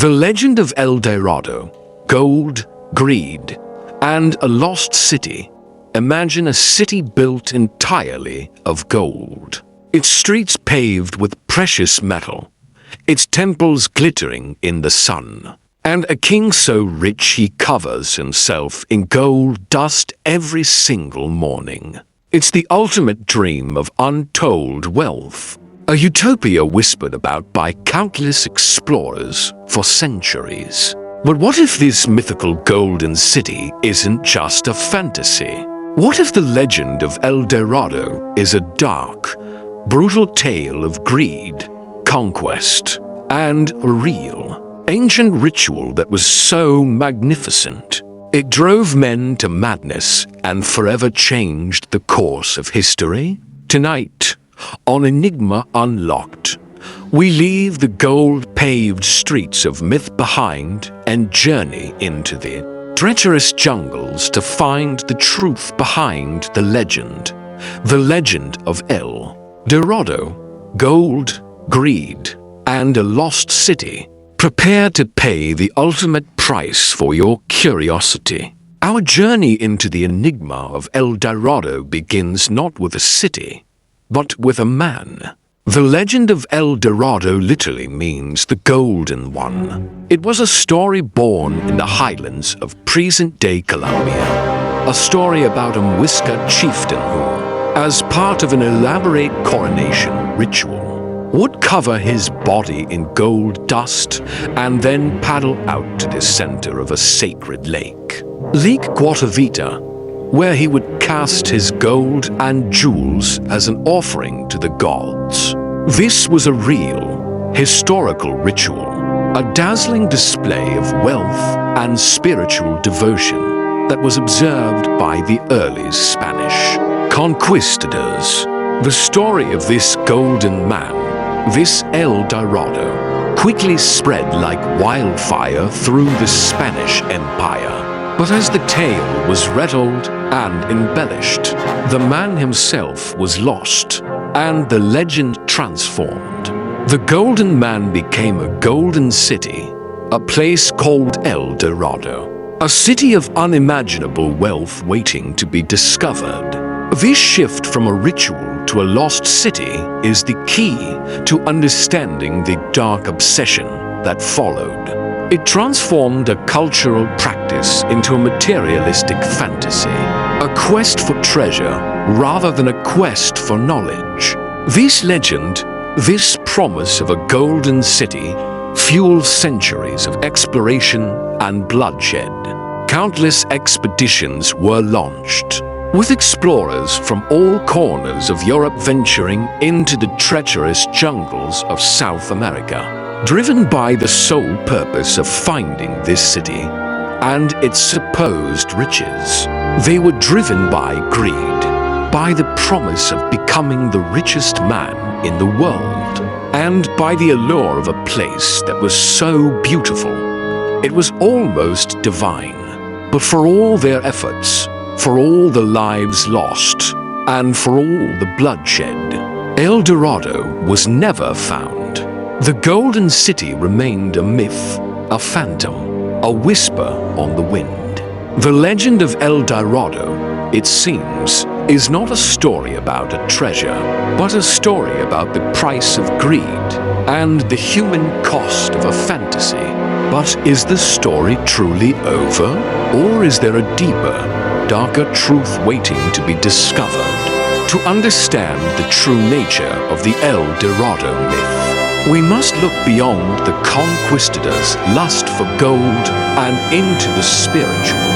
The legend of El Dorado, gold, greed, and a lost city. Imagine a city built entirely of gold. Its streets paved with precious metal, its temples glittering in the sun, and a king so rich he covers himself in gold dust every single morning. It's the ultimate dream of untold wealth, a utopia whispered about by countless explorers for centuries. But what if this mythical golden city isn't just a fantasy? What if the legend of El Dorado is a dark, brutal tale of greed, conquest, and a real, ancient ritual that was so magnificent it drove men to madness and forever changed the course of history? Tonight, on Enigma Unlocked, we leave the gold-paved streets of myth behind and journey into the treacherous jungles to find the truth behind the legend of El Dorado, gold, greed, and a lost city. Prepare to pay the ultimate price for your curiosity. Our journey into the enigma of El Dorado begins not with a city, but with a man. The legend of El Dorado literally means the golden one. It was a story born in the highlands of present-day Colombia. A story about a Muisca chieftain who, as part of an elaborate coronation ritual, would cover his body in gold dust and then paddle out to the center of a sacred lake, Lake Guatavita, where he would cast his gold and jewels as an offering to the gods. This was a real, historical ritual, a dazzling display of wealth and spiritual devotion that was observed by the early Spanish conquistadors. The story of this golden man, this El Dorado, quickly spread like wildfire through the Spanish Empire. But as the tale was retold and embellished, the man himself was lost, and the legend transformed. The Golden Man became a golden city, a place called El Dorado, a city of unimaginable wealth waiting to be discovered. This shift from a ritual to a lost city is the key to understanding the dark obsession that followed. It transformed a cultural practice into a materialistic fantasy, a quest for treasure rather than a quest for knowledge. This legend, this promise of a golden city, fueled centuries of exploration and bloodshed. Countless expeditions were launched, with explorers from all corners of Europe venturing into the treacherous jungles of South America, driven by the sole purpose of finding this city and its supposed riches. They were driven by greed, by the promise of becoming the richest man in the world, and by the allure of a place that was so beautiful. It was almost divine. But for all their efforts, for all the lives lost, and for all the bloodshed, El Dorado was never found. The Golden City remained a myth, a phantom, a whisper on the wind. The legend of El Dorado, it seems, is not a story about a treasure, but a story about the price of greed and the human cost of a fantasy. But is the story truly over? Or is there a deeper, darker truth waiting to be discovered? To understand the true nature of the El Dorado myth, we must look beyond the conquistadors' lust for gold and into the spiritual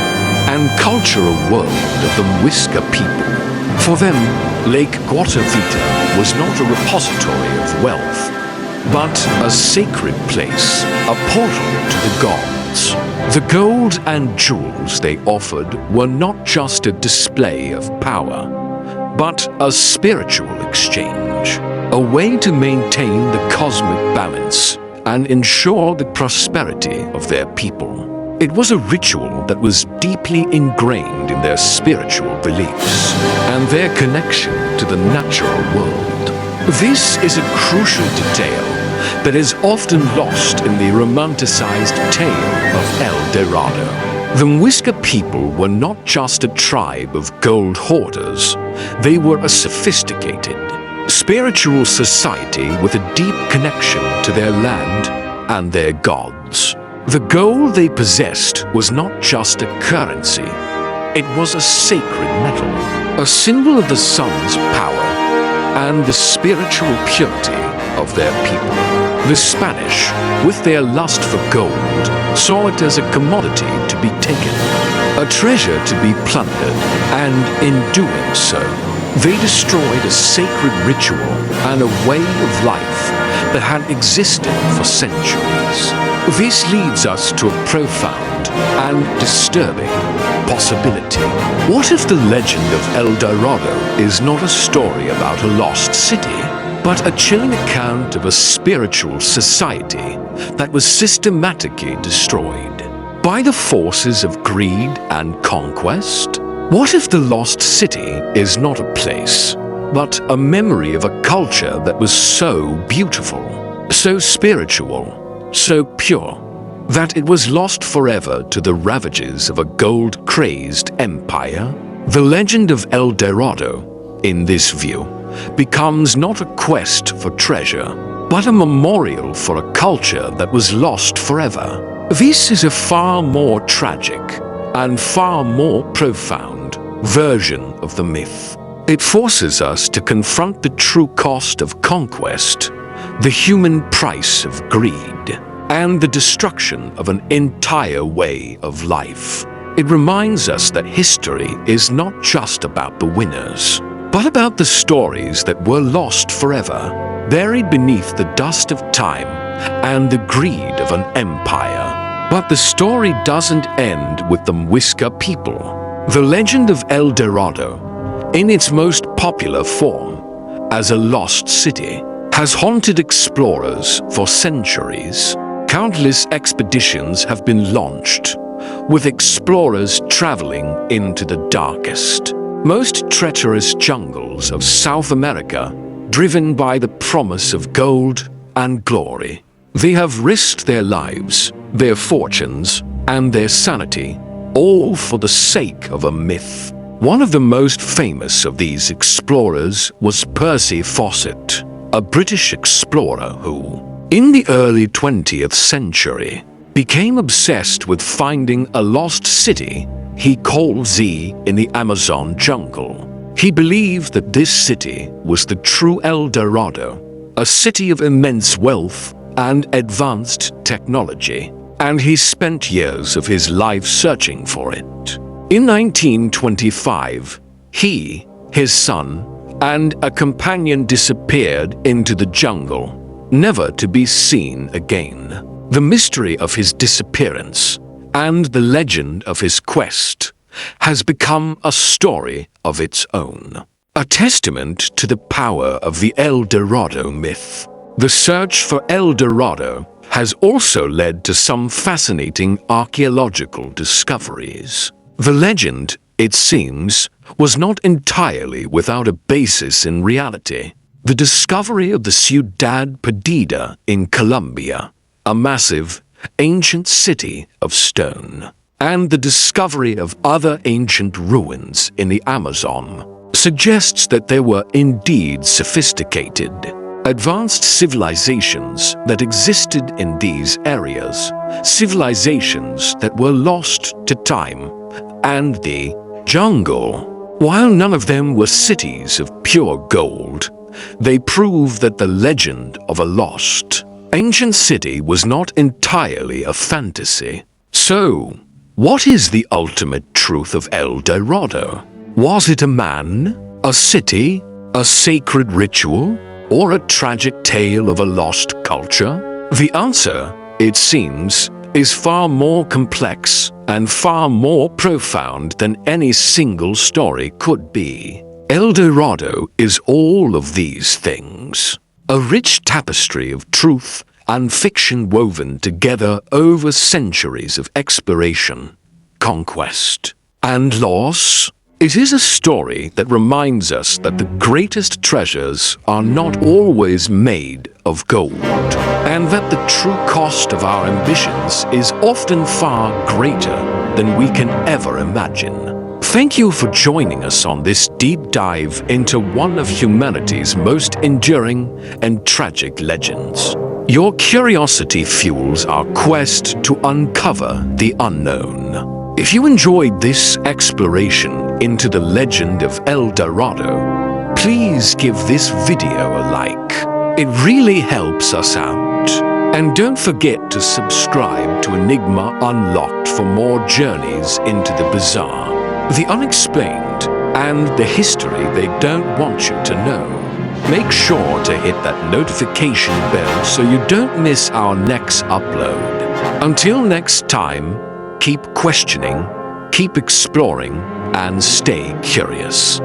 and cultural world of the Muisca people. For them, Lake Guatavita was not a repository of wealth, but a sacred place, a portal to the gods. The gold and jewels they offered were not just a display of power, but a spiritual exchange, a way to maintain the cosmic balance and ensure the prosperity of their people. It was a ritual that was deeply ingrained in their spiritual beliefs and their connection to the natural world. This is a crucial detail that is often lost in the romanticized tale of El Dorado. The Muisca people were not just a tribe of gold hoarders, they were a sophisticated, spiritual society with a deep connection to their land and their gods. The gold they possessed was not just a currency, it was a sacred metal, a symbol of the sun's power and the spiritual purity of their people. The Spanish, with their lust for gold, saw it as a commodity to be taken, a treasure to be plundered, and in doing so, they destroyed a sacred ritual and a way of life that had existed for centuries. This leads us to a profound and disturbing possibility. What if the legend of El Dorado is not a story about a lost city, but a chilling account of a spiritual society that was systematically destroyed by the forces of greed and conquest? What if the lost city is not a place, but a memory of a culture that was so beautiful, so spiritual, so pure, that it was lost forever to the ravages of a gold-crazed empire? The legend of El Dorado, in this view, becomes not a quest for treasure, but a memorial for a culture that was lost forever. This is a far more tragic and far more profound version of the myth. It forces us to confront the true cost of conquest, the human price of greed, and the destruction of an entire way of life. It reminds us that history is not just about the winners, but about the stories that were lost forever, buried beneath the dust of time and the greed of an empire. But the story doesn't end with the Muisca people. The legend of El Dorado, in its most popular form, as a lost city, has haunted explorers for centuries. Countless expeditions have been launched, with explorers traveling into the darkest, most treacherous jungles of South America, driven by the promise of gold and glory. They have risked their lives, their fortunes, and their sanity, all for the sake of a myth. One of the most famous of these explorers was Percy Fawcett, a British explorer who, in the early 20th century, became obsessed with finding a lost city he called Z in the Amazon jungle. He believed that this city was the true El Dorado, a city of immense wealth and advanced technology, and he spent years of his life searching for it. In 1925, he, his son, and a companion disappeared into the jungle, never to be seen again. The mystery of his disappearance and the legend of his quest has become a story of its own, a testament to the power of the El Dorado myth. The search for El Dorado has also led to some fascinating archaeological discoveries. The legend, it seems, was not entirely without a basis in reality. The discovery of the Ciudad Perdida in Colombia, a massive, ancient city of stone, and the discovery of other ancient ruins in the Amazon suggests that there were indeed sophisticated, advanced civilizations that existed in these areas, civilizations that were lost to time and the jungle. While none of them were cities of pure gold, they prove that the legend of a lost, ancient city was not entirely a fantasy. So, what is the ultimate truth of El Dorado? Was it a man, a city, a sacred ritual, or a tragic tale of a lost culture? The answer, it seems, is far more complex and far more profound than any single story could be. El Dorado is all of these things, a rich tapestry of truth and fiction woven together over centuries of exploration, conquest, and loss. It is a story that reminds us that the greatest treasures are not always made of gold, and that the true cost of our ambitions is often far greater than we can ever imagine. Thank you for joining us on this deep dive into one of humanity's most enduring and tragic legends. Your curiosity fuels our quest to uncover the unknown. If you enjoyed this exploration into the legend of El Dorado, please give this video a like. It really helps us out. And don't forget to subscribe to Enigma Unlocked for more journeys into the bizarre, the unexplained, and the history they don't want you to know. Make sure to hit that notification bell so you don't miss our next upload. Until next time, keep questioning, keep exploring, and stay curious.